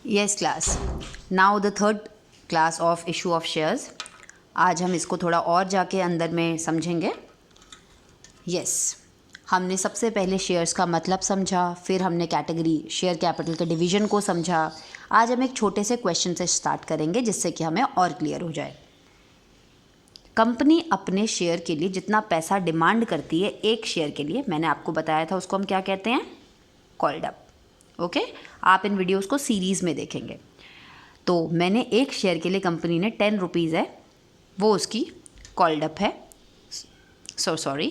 Yes class, now the third class of issue of shares. आज हम इसको थोड़ा और जाके अंदर में समझेंगे। यस, हमने सबसे पहले शेयर्स का मतलब समझा, फिर हमने कैटेगरी शेयर कैपिटल के डिवीजन को समझा। आज हम एक छोटे से क्वेश्चन से स्टार्ट करेंगे जिससे कि हमें और क्लियर हो जाए। कंपनी अपने शेयर के लिए जितना पैसा डिमांड करती है एक शेयर के लिए, मैंने आपको बताया था उसको हम क्या कहते हैं, कॉल्ड अप। ओके, आप इन वीडियोस को सीरीज़ में देखेंगे। तो मैंने एक शेयर के लिए कंपनी ने 10 रुपीज़ है, वो उसकी कॉल्ड अप है। सॉरी,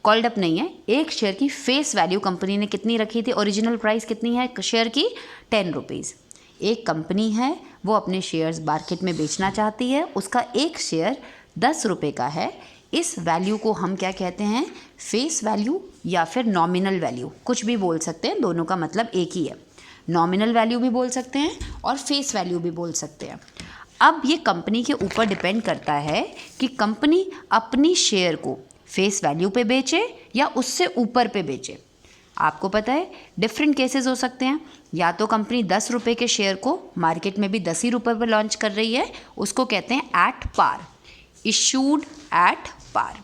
कॉल्ड अप नहीं है। एक शेयर की फेस वैल्यू कंपनी ने कितनी रखी थी, ओरिजिनल प्राइस कितनी है शेयर की, 10 रुपीज़। एक कंपनी है, वो अपने शेयर्स मार्केट में बेचना चाहती है, उसका एक शेयर 10 रुपये का है। इस वैल्यू को हम क्या कहते हैं, फेस वैल्यू या फिर नॉमिनल वैल्यू, कुछ भी बोल सकते हैं, दोनों का मतलब एक ही है। नॉमिनल वैल्यू भी बोल सकते हैं और फेस वैल्यू भी बोल सकते हैं। अब ये कंपनी के ऊपर डिपेंड करता है कि कंपनी अपनी शेयर को फेस वैल्यू पे बेचे या उससे ऊपर पे बेचे। आपको पता है डिफरेंट केसेस हो सकते हैं। या तो कंपनी 10 रुपये के शेयर को मार्केट में भी 10 ही रुपये पर लॉन्च कर रही है, उसको कहते हैं at par, issued at par.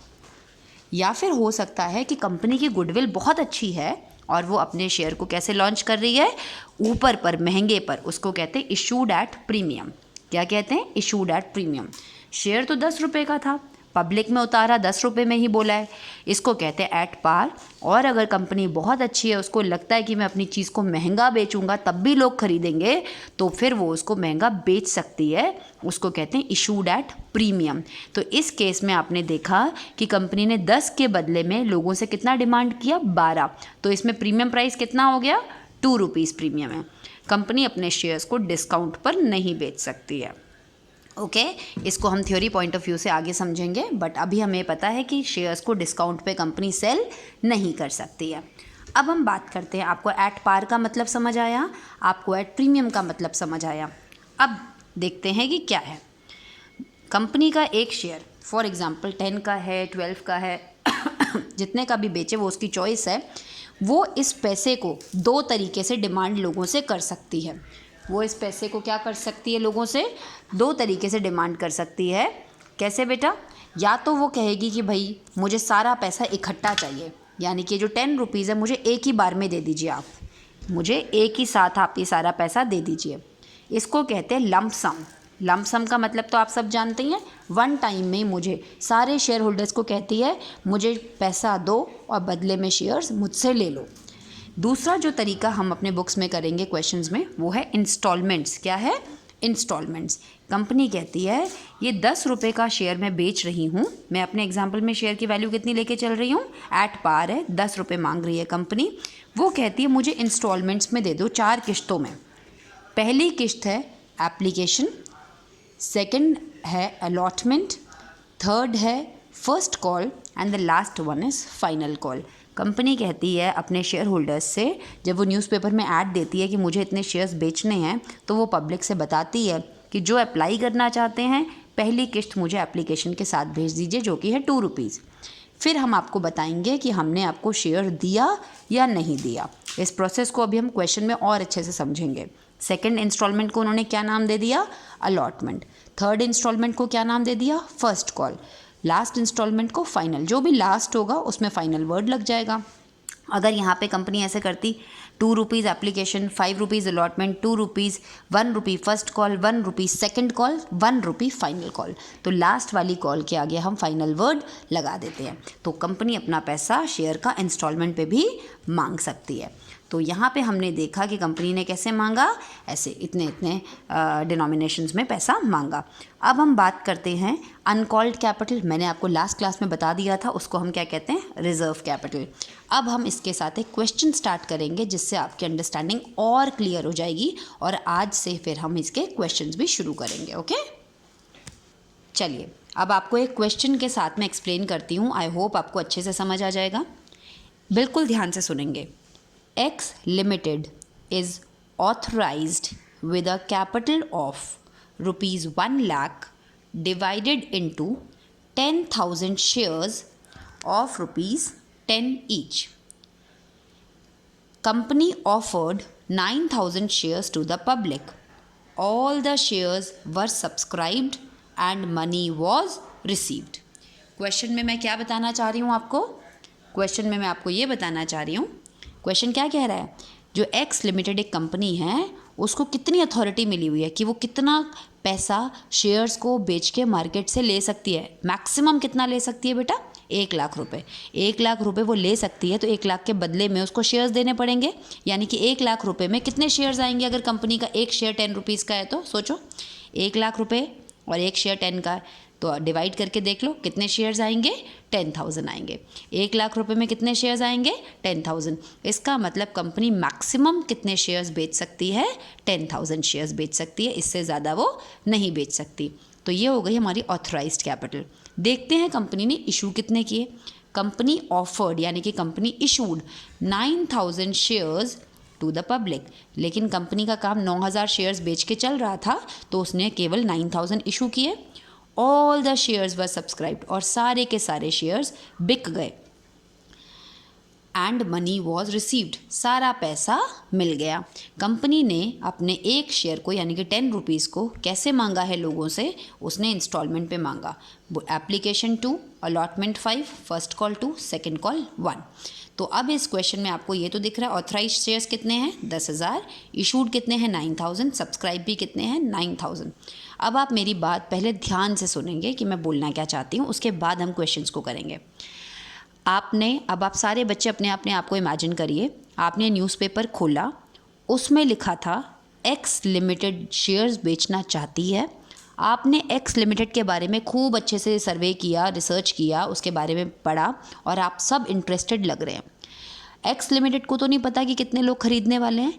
या फिर हो सकता है कि कंपनी की गुडविल बहुत अच्छी है और वो अपने शेयर को कैसे लॉन्च कर रही है, ऊपर पर, महंगे पर, उसको कहते हैं इशूड एट प्रीमियम। क्या कहते हैं, इशूड एट प्रीमियम। शेयर तो 10 रुपये का था, पब्लिक में उतारा 10 रुपये में ही बोला है, इसको कहते हैं एट पार। और अगर कंपनी बहुत अच्छी है, उसको लगता है कि मैं अपनी चीज़ को महंगा बेचूंगा तब भी लोग खरीदेंगे, तो फिर वो उसको महंगा बेच सकती है, उसको कहते हैं इशूड एट प्रीमियम। तो इस केस में आपने देखा कि कंपनी ने 10 के बदले में लोगों से कितना डिमांड किया, 12। तो इसमें प्रीमियम प्राइस कितना हो गया, 2 रुपीज़ प्रीमियम है। कंपनी अपने शेयर्स को डिस्काउंट पर नहीं बेच सकती है। ओके, इसको हम थ्योरी पॉइंट ऑफ व्यू से आगे समझेंगे, बट अभी हमें पता है कि शेयर्स को डिस्काउंट पे कंपनी सेल नहीं कर सकती है। अब हम बात करते हैं, आपको एट पार का मतलब समझ आया, आपको एट प्रीमियम का मतलब समझ आया। अब देखते हैं कि क्या है। कंपनी का एक शेयर फॉर एग्जांपल 10 का है, 12 का है, जितने का भी बेचे वो उसकी चॉइस है। वो इस पैसे को 2 तरीके से डिमांड लोगों से कर सकती है। वो इस पैसे को क्या कर सकती है, लोगों से 2 तरीके से डिमांड कर सकती है। कैसे बेटा, या तो वो कहेगी कि भाई मुझे सारा पैसा इकट्ठा चाहिए, यानी कि जो 10 रुपीज़ है मुझे एक ही बार में दे दीजिए, आप मुझे एक ही साथ आप ये सारा पैसा दे दीजिए। इसको कहते हैं लंप सम। लंप सम का मतलब तो आप सब जानते ही हैं, वन टाइम में मुझे सारे शेयर होल्डर्स को कहती है मुझे पैसा दो और बदले में शेयर्स मुझसे ले लो। दूसरा जो तरीका हम अपने बुक्स में करेंगे क्वेश्चंस में, वो है इंस्टॉलमेंट्स। क्या है, इंस्टॉलमेंट्स। कंपनी कहती है ये 10 रुपये का शेयर मैं बेच रही हूँ, मैं अपने एग्जाम्पल में शेयर की वैल्यू कितनी लेके चल रही हूँ, एट पार है, 10 रुपये मांग रही है कंपनी। वो कहती है मुझे इंस्टॉलमेंट्स में दे दो, 4 किश्तों में। पहली किश्त है एप्लीकेशन, सेकंड है अलॉटमेंट, थर्ड है first call and the last one is final call. Company कहती है अपने शेयर होल्डर्स से, जब वो न्यूज़पेपर में ऐड देती है कि मुझे इतने शेयर्स बेचने हैं, तो वो पब्लिक से बताती है कि जो अप्लाई करना चाहते हैं पहली किश्त मुझे एप्लीकेशन के साथ भेज दीजिए, जो कि है 2 रुपीज़। फिर हम आपको बताएंगे कि हमने आपको शेयर दिया या नहीं दिया। इस प्रोसेस को अभी हम क्वेश्चन में और अच्छे से समझेंगे। सेकंड इंस्टॉलमेंट को उन्होंने क्या नाम दे दिया, अलॉटमेंट। थर्ड इंस्टॉलमेंट को क्या नाम दे दिया, फर्स्ट कॉल। लास्ट इंस्टॉलमेंट को फाइनल। जो भी लास्ट होगा उसमें फाइनल वर्ड लग जाएगा। अगर यहाँ पे कंपनी ऐसे करती 2 rupees application, 5 rupees allotment, 2 rupees, 1 रुपी फर्स्ट कॉल, 1 रुपी सेकंड कॉल, 1 रुपी फाइनल कॉल, तो लास्ट वाली कॉल के आगे हम फाइनल वर्ड लगा देते हैं। तो कंपनी अपना पैसा शेयर का इंस्टॉलमेंट पे भी मांग सकती है। तो यहाँ पे हमने देखा कि कंपनी ने कैसे मांगा, ऐसे इतने इतने डिनोमिनेशंस में पैसा मांगा। अब हम बात करते हैं अनकॉल्ड कैपिटल। मैंने आपको लास्ट क्लास में बता दिया था, उसको हम क्या कहते हैं, रिजर्व कैपिटल। अब हम इसके साथ एक क्वेश्चन स्टार्ट करेंगे जिससे आपकी अंडरस्टैंडिंग और क्लियर हो जाएगी, और आज से फिर हम इसके क्वेश्चंस भी शुरू करेंगे। ओके, चलिए अब आपको एक क्वेश्चन के साथ में एक्सप्लेन करती हूँ। आई होप आपको अच्छे से समझ आ जाएगा, बिल्कुल ध्यान से सुनेंगे। X Limited is authorized with a capital of rupees 1 lakh divided into 10,000 shares of rupees 10 each. Company offered 9,000 shares to the public. All the shares were subscribed and money was received. Question में मैं क्या बताना चाह रही हूँ आपको? Question में मैं आपको ये बताना चाह रही हूँ, क्वेश्चन क्या कह रहा है, जो एक्स लिमिटेड एक कंपनी है उसको कितनी अथॉरिटी मिली हुई है कि वो कितना पैसा शेयर्स को बेच के मार्केट से ले सकती है। मैक्सिमम कितना ले सकती है बेटा? 1 लाख रुपए। 1 लाख रुपए वो ले सकती है, तो 1 लाख के बदले में उसको शेयर्स देने पड़ेंगे। यानी कि 1 लाख रुपए में कितने शेयर्स आएंगे? अगर कंपनी का एक शेयर 10 रुपीज़ का है तो सोचो, 1 लाख रुपए और एक शेयर 10 का है, तो डिवाइड करके देख लो कितने शेयर्स आएंगे? 10,000 आएंगे। 1 लाख रुपए में कितने शेयर्स आएंगे? 10,000। इसका मतलब कंपनी मैक्सिमम कितने शेयर्स बेच सकती है? 10,000 शेयर्स बेच सकती है, इससे ज़्यादा वो नहीं बेच सकती। तो ये हो गई हमारी ऑथराइज्ड कैपिटल। देखते हैं कंपनी ने इशू कितने किए। कंपनी ऑफर्ड यानी कि company issued 9,000 shares to the public. लेकिन कंपनी का काम 9,000 शेयर्स बेच के चल रहा था, तो उसने केवल 9,000 इशू किए। All the shares were subscribed, और सारे के सारे शेयर्स बिक गए। एंड मनी वॉज रिसीव्ड, सारा पैसा मिल गया। कंपनी ने अपने एक शेयर को यानी कि 10 रुपीज़ को कैसे मांगा है लोगों से? उसने इंस्टॉलमेंट पे मांगा। Application 2, allotment 5, first call 2, second call 1। तो अब इस क्वेश्चन में आपको ये तो दिख रहा है ऑथराइज शेयर्स कितने हैं? 10,000। इशूड कितने हैं? 9,000। सब्सक्राइब भी कितने हैं? 9,000। अब आप मेरी बात पहले ध्यान से सुनेंगे कि मैं बोलना क्या चाहती हूँ, उसके बाद हम क्वेश्चंस को करेंगे। अब आप सारे बच्चे अपने आप को इमेजिन करिए, आपने न्यूज़पेपर खोला, उसमें लिखा था एक्स लिमिटेड शेयर्स बेचना चाहती है। आपने एक्स लिमिटेड के बारे में खूब अच्छे से सर्वे किया, रिसर्च किया, उसके बारे में पढ़ा और आप सब इंटरेस्टेड लग रहे हैं। एक्स लिमिटेड को तो नहीं पता कि कितने लोग खरीदने वाले हैं,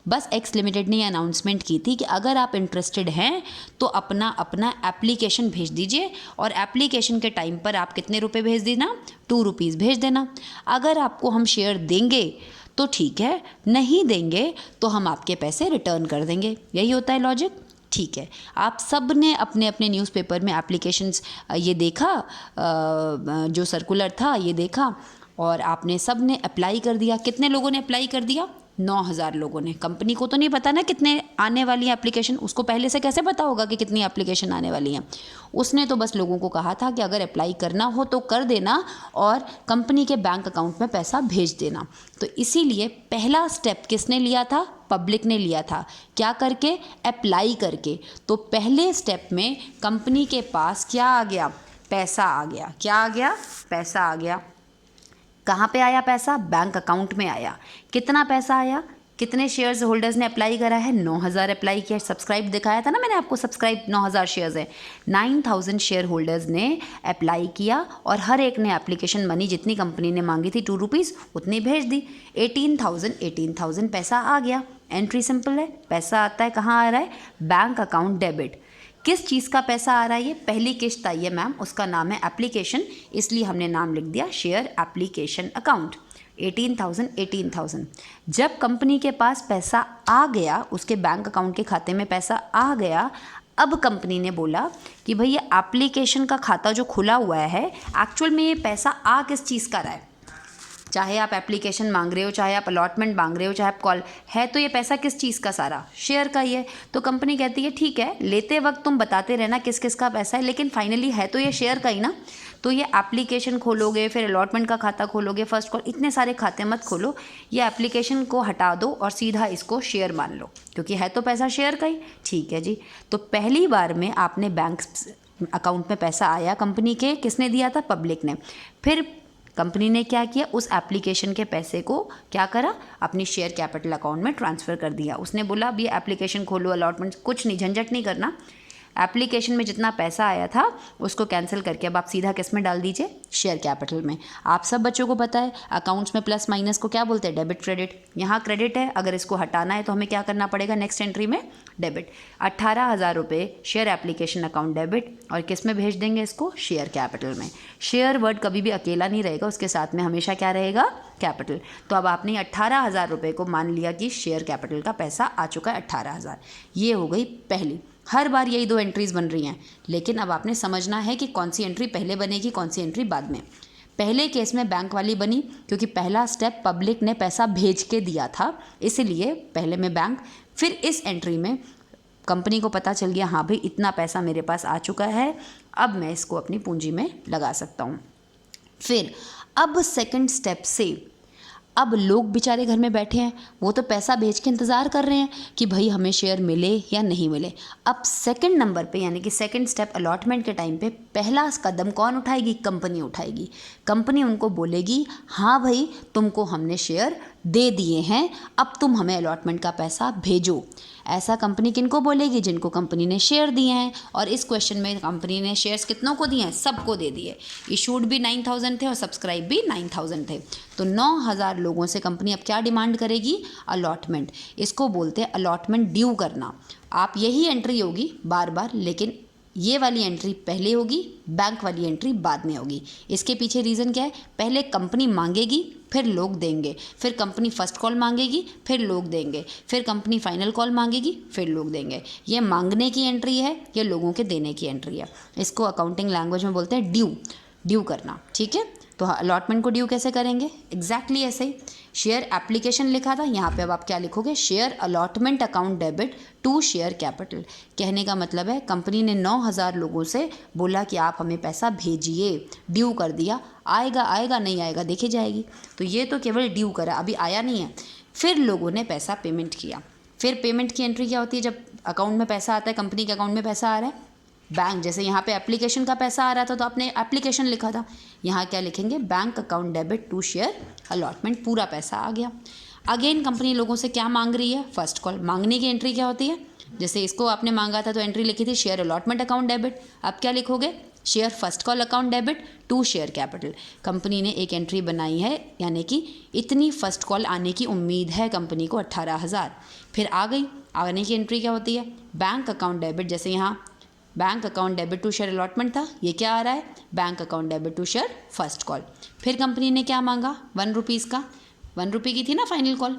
बस एक्स लिमिटेड ने अनाउंसमेंट की थी कि अगर आप इंटरेस्टेड हैं तो अपना एप्लीकेशन भेज दीजिए, और एप्लीकेशन के टाइम पर आप कितने रुपए भेज देना? 2 रुपीज़ भेज देना। अगर आपको हम शेयर देंगे तो ठीक है, नहीं देंगे तो हम आपके पैसे रिटर्न कर देंगे। यही होता है लॉजिक। ठीक है, आप सब ने अपने अपने न्यूज़पेपर में एप्लीकेशंस ये देखा, जो सर्कुलर था ये देखा, और आपने सब ने अप्लाई कर दिया। कितने लोगों ने अप्लाई कर दिया? 9,000 लोगों ने। कंपनी को तो नहीं पता ना कितने आने वाली है एप्लीकेशन, उसको पहले से कैसे पता होगा कि कितनी एप्लीकेशन आने वाली हैं? उसने तो बस लोगों को कहा था कि अगर अप्लाई करना हो तो कर देना और कंपनी के बैंक अकाउंट में पैसा भेज देना। तो इसीलिए पहला स्टेप किसने लिया था? पब्लिक ने लिया था। क्या करके? अप्लाई करके। तो पहले स्टेप में कंपनी के पास क्या आ गया? पैसा आ गया। क्या आ गया? पैसा आ गया। कहाँ पे आया पैसा? बैंक अकाउंट में आया। कितना पैसा आया? कितने शेयर्स होल्डर्स ने अप्लाई करा है? 9,000 अप्लाई किया। सब्सक्राइब दिखाया था ना मैंने आपको, सब्सक्राइब 9,000 शेयर्स है। 9,000 शेयर होल्डर्स ने अप्लाई किया और हर एक ने एप्लीकेशन मनी जितनी कंपनी ने मांगी थी 2 रुपीज़ उतनी भेज दी। 18,000 पैसा आ गया। एंट्री सिंपल है, पैसा आता है कहाँ आ रहा है? Bank account debit. किस चीज़ का पैसा आ रहा है? ये पहली किश्त आई है मैम, उसका नाम है एप्लीकेशन, इसलिए हमने नाम लिख दिया शेयर एप्लीकेशन अकाउंट। 18,000। जब कंपनी के पास पैसा आ गया, उसके बैंक अकाउंट के खाते में पैसा आ गया, अब कंपनी ने बोला कि भाई ये एप्लीकेशन का खाता जो खुला हुआ है, एक्चुअल में ये पैसा आ किस चीज़ का रहा है? चाहे आप एप्लीकेशन मांग रहे हो, चाहे आप अलॉटमेंट मांग रहे हो, चाहे आप कॉल है, तो ये पैसा किस चीज़ का? सारा शेयर का ही है। तो कंपनी कहती है ठीक है, लेते वक्त तुम बताते रहना किस किस का पैसा है, लेकिन फाइनली है तो ये शेयर का ही ना। तो ये एप्लीकेशन खोलोगे, फिर अलॉटमेंट का खाता खोलोगे, फर्स्ट कॉल, इतने सारे खाते मत खोलो। ये एप्लीकेशन को हटा दो और सीधा इसको शेयर मान लो, क्योंकि है तो पैसा शेयर का ही। ठीक है जी। तो पहली बार में आपने बैंक अकाउंट में पैसा आया कंपनी के, किसने दिया था? पब्लिक ने। फिर कंपनी ने क्या किया? उस एप्लीकेशन के पैसे को क्या करा? अपनी शेयर कैपिटल अकाउंट में ट्रांसफ़र कर दिया। उसने बोला अब ये एप्लीकेशन खोलो, अलॉटमेंट, कुछ नहीं, झंझट नहीं करना। एप्लीकेशन में जितना पैसा आया था उसको कैंसिल करके अब आप सीधा किस में डाल दीजिए? शेयर कैपिटल में। आप सब बच्चों को पता है अकाउंट्स में प्लस माइनस को क्या बोलते हैं? Debit credit. यहाँ क्रेडिट है, अगर इसको हटाना है तो हमें क्या करना पड़ेगा? नेक्स्ट एंट्री में डेबिट। 18,000 रुपये शेयर एप्लीकेशन अकाउंट डेबिट, और किस में भेज देंगे इसको? शेयर कैपिटल में। शेयर वर्ड कभी भी अकेला नहीं रहेगा, उसके साथ में हमेशा क्या रहेगा? कैपिटल। तो अब आपने 18,000 रुपये को मान लिया कि शेयर कैपिटल का पैसा आ चुका है 18,000। ये हो गई पहली। हर बार यही 2 एंट्रीज़ बन रही हैं, लेकिन अब आपने समझना है कि कौन सी एंट्री पहले बनेगी, कौन सी एंट्री बाद में। पहले केस में बैंक वाली बनी क्योंकि पहला स्टेप पब्लिक ने पैसा भेज के दिया था, इसलिए पहले में बैंक। फिर इस एंट्री में कंपनी को पता चल गया हाँ भाई इतना पैसा मेरे पास आ चुका है, अब मैं इसको अपनी पूंजी में लगा सकता हूँ। फिर अब सेकंड स्टेप से अब लोग बेचारे घर में बैठे हैं, वो तो पैसा भेज के इंतज़ार कर रहे हैं कि भाई हमें शेयर मिले या नहीं मिले। अब सेकंड नंबर पे यानी कि सेकंड स्टेप अलॉटमेंट के टाइम पे पहला कदम कौन उठाएगी? कंपनी उठाएगी। कंपनी उनको बोलेगी हाँ भाई तुमको हमने शेयर दे दिए हैं, अब तुम हमें अलॉटमेंट का पैसा भेजो। ऐसा कंपनी किनको बोलेगी? जिनको कंपनी ने शेयर दिए हैं। और इस क्वेश्चन में कंपनी ने शेयर्स कितनों को दिए हैं? सबको दे दिए। इशूड भी 9000 थे और सब्सक्राइब भी 9000 थे। तो 9000 लोगों से कंपनी अब क्या डिमांड करेगी? अलॉटमेंट। इसको बोलते हैं अलॉटमेंट ड्यू करना। आप यही एंट्री होगी बार बार, लेकिन ये वाली एंट्री पहले होगी, बैंक वाली एंट्री बाद में होगी। इसके पीछे रीज़न क्या है? पहले कंपनी मांगेगी फिर लोग देंगे, फिर कंपनी फर्स्ट कॉल मांगेगी फिर लोग देंगे, फिर कंपनी फाइनल कॉल मांगेगी फिर लोग देंगे। ये मांगने की एंट्री है, ये लोगों के देने की एंट्री है। इसको अकाउंटिंग लैंग्वेज में बोलते हैं ड्यू करना। ठीक है, तो अलॉटमेंट को ड्यू कैसे करेंगे? एग्जैक्टली ऐसे ही। शेयर एप्लीकेशन लिखा था, यहाँ पे अब आप क्या लिखोगे? Share allotment account debit to share capital. कहने का मतलब है कंपनी ने 9000 लोगों से बोला कि आप हमें पैसा भेजिए, ड्यू कर दिया। आएगा नहीं आएगा देखी जाएगी। तो ये तो केवल ड्यू करा, अभी आया नहीं है। फिर लोगों ने पैसा पेमेंट किया। फिर पेमेंट की एंट्री क्या होती है? जब अकाउंट में पैसा आता है, कंपनी के अकाउंट में पैसा आ रहा है, बैंक जैसे यहाँ पे एप्लीकेशन का पैसा आ रहा था तो आपने एप्लीकेशन लिखा था, यहाँ क्या लिखेंगे? Bank account debit to share allotment. पूरा पैसा आ गया। अगेन कंपनी लोगों से क्या मांग रही है? First call. मांगने की एंट्री क्या होती है? जैसे इसको आपने मांगा था तो एंट्री लिखी थी शेयर अलॉटमेंट अकाउंट डेबिट। अब क्या लिखोगे? Share first call account debit to share capital. Company ने एक एंट्री बनाई है, यानी कि इतनी फर्स्ट कॉल आने की उम्मीद है कंपनी को 18000। फिर आ गई। आने की एंट्री क्या होती है? Bank account debit. जैसे यहाँ bank account debit to share allotment था, ये क्या आ रहा है? Bank account debit to share first call. फिर कंपनी ने क्या मांगा? 1 रुपीज़ का। 1 रुपये की थी ना फाइनल कॉल।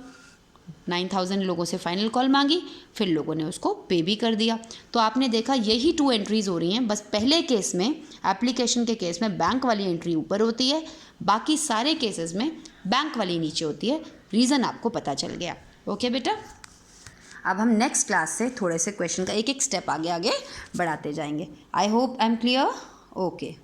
9000 लोगों से फाइनल कॉल मांगी, फिर लोगों ने उसको पे भी कर दिया। तो आपने देखा यही 2 एंट्रीज़ हो रही हैं। बस पहले केस में, एप्लीकेशन के केस में बैंक वाली एंट्री ऊपर होती है, बाकी सारे केसेस में बैंक वाली नीचे होती है। रीज़न आपको पता चल गया। ओके बेटा, अब हम नेक्स्ट क्लास से थोड़े से क्वेश्चन का एक एक स्टेप आगे बढ़ाते जाएंगे। I hope I am clear. Okay.